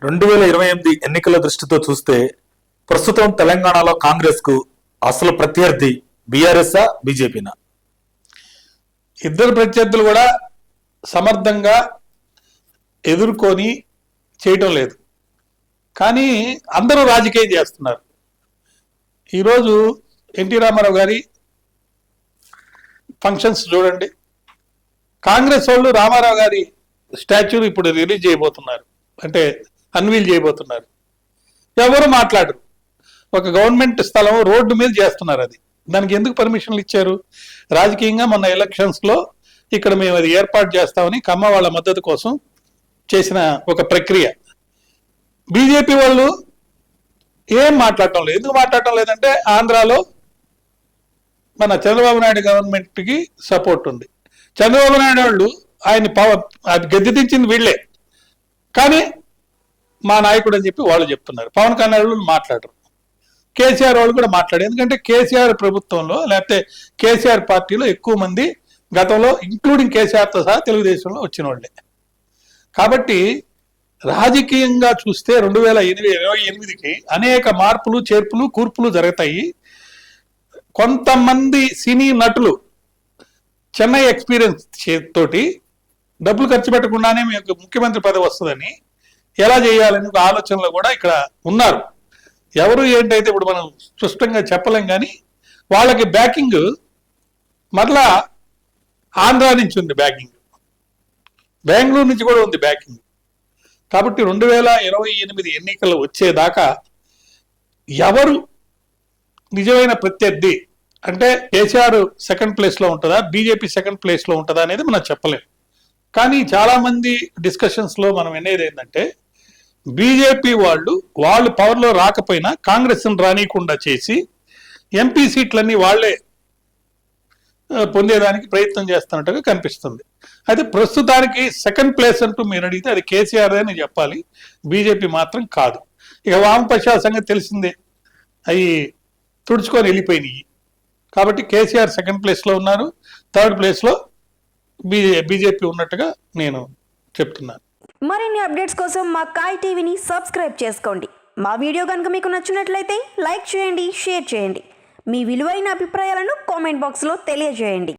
2028 ఎన్నికల దృష్టితో చూస్తే ప్రస్తుతం తెలంగాణలో కాంగ్రెస్ కు అసలు ప్రత్యర్థి బీఆర్ఎస్ బీజేపీనా? ఇద్దరు ప్రత్యర్థులు కూడా సమర్థంగా ఎదుర్కొని చేయటం లేదు. కానీ అందరూ రాజకీయం చేస్తున్నారు. ఈరోజు ఎన్టీ రామారావు గారి ఫంక్షన్స్ చూడండి. కాంగ్రెస్ వాళ్ళు రామారావు గారి స్టాచ్యూని ఇప్పుడు రిలీజ్ చేయబోతున్నారు, అంటే అన్వీల్ చేయబోతున్నారు. ఎవరు మాట్లాడరు. ఒక గవర్నమెంట్ స్థలం రోడ్డు మీద చేస్తున్నారు. అది దానికి ఎందుకు పర్మిషన్లు ఇచ్చారు? రాజకీయంగా మొన్న ఎలక్షన్స్లో ఇక్కడ మేము అది ఏర్పాటు చేస్తామని కమ్మ వాళ్ళ మద్దతు కోసం చేసిన ఒక ప్రక్రియ. బీజేపీ వాళ్ళు ఏం మాట్లాడటం లేదు. ఎందుకు మాట్లాడటం లేదంటే ఆంధ్రాలో మన చంద్రబాబు నాయుడు గవర్నమెంట్కి సపోర్ట్ ఉంది. చంద్రబాబు నాయుడు వాళ్ళు ఆయన అది గద్దె దించింది వీళ్ళే, కానీ మా నాయకుడు అని చెప్పి వాళ్ళు చెప్తున్నారు. పవన్ కళ్యాణ్ వాళ్ళు మాట్లాడరు. కేసీఆర్ వాళ్ళు కూడా మాట్లాడారు. ఎందుకంటే కేసీఆర్ ప్రభుత్వంలో లేకపోతే కేసీఆర్ పార్టీలో ఎక్కువ మంది గతంలో ఇంక్లూడింగ్ కేసీఆర్తో సహా తెలుగుదేశంలో వచ్చిన వాళ్ళే. కాబట్టి రాజకీయంగా చూస్తే 2028కి అనేక మార్పులు చేర్పులు కూర్పులు జరుగుతాయి. కొంతమంది సినీ నటులు చెన్నై ఎక్స్పీరియన్స్ తోటి డబ్బులు ఖర్చు పెట్టకుండానే మీకు ముఖ్యమంత్రి పదవి వస్తుందని ఎలా చేయాలని ఒక ఆలోచనలో కూడా ఇక్కడ ఉన్నారు. ఎవరు ఏంటైతే ఇప్పుడు మనం స్పష్టంగా చెప్పలేం, కానీ వాళ్ళకి బ్యాకింగ్ మరలా ఆంధ్రా నుంచి ఉంది, బ్యాకింగ్ బెంగళూరు నుంచి కూడా ఉంది బ్యాకింగ్. కాబట్టి 2028 ఎన్నికలు వచ్చేదాకా ఎవరు నిజమైన ప్రత్యర్థి అంటే కేసీఆర్ సెకండ్ ప్లేస్లో ఉంటుందా, బీజేపీ సెకండ్ ప్లేస్లో ఉంటుందా అనేది మనం చెప్పలేం. కానీ చాలామంది డిస్కషన్స్లో మనం వినేది ఏంటంటే బీజేపీ వాళ్ళు పవర్లో రాకపోయినా కాంగ్రెస్ని రానియకుండా చేసి ఎంపీ సీట్లన్నీ వాళ్లే పొందేదానికి ప్రయత్నం చేస్తున్నట్టుగా కనిపిస్తుంది. అయితే ప్రస్తుతానికి సెకండ్ ప్లేస్ అంటూ మీరు అడిగితే అది కేసీఆర్ అని చెప్పాలి, బీజేపీ మాత్రం కాదు. ఇక వామపక్షాల సంగతి తెలిసిందే, అవి తుడుచుకొని వెళ్ళిపోయినాయి. కాబట్టి కేసీఆర్ సెకండ్ ప్లేస్లో ఉన్నారు, థర్డ్ ప్లేస్లో బీజేపీ ఉన్నట్టుగా నేను చెప్తున్నాను. మరిన్ని అప్డేట్స్ కోసం మా కాయ్ టీవీని సబ్స్క్రైబ్ చేసుకోండి. మా వీడియో కనుక మీకు నచ్చినట్లయితే లైక్ చేయండి, షేర్ చేయండి. మీ విలువైన అభిప్రాయాలను కామెంట్ బాక్స్లో తెలియజేయండి.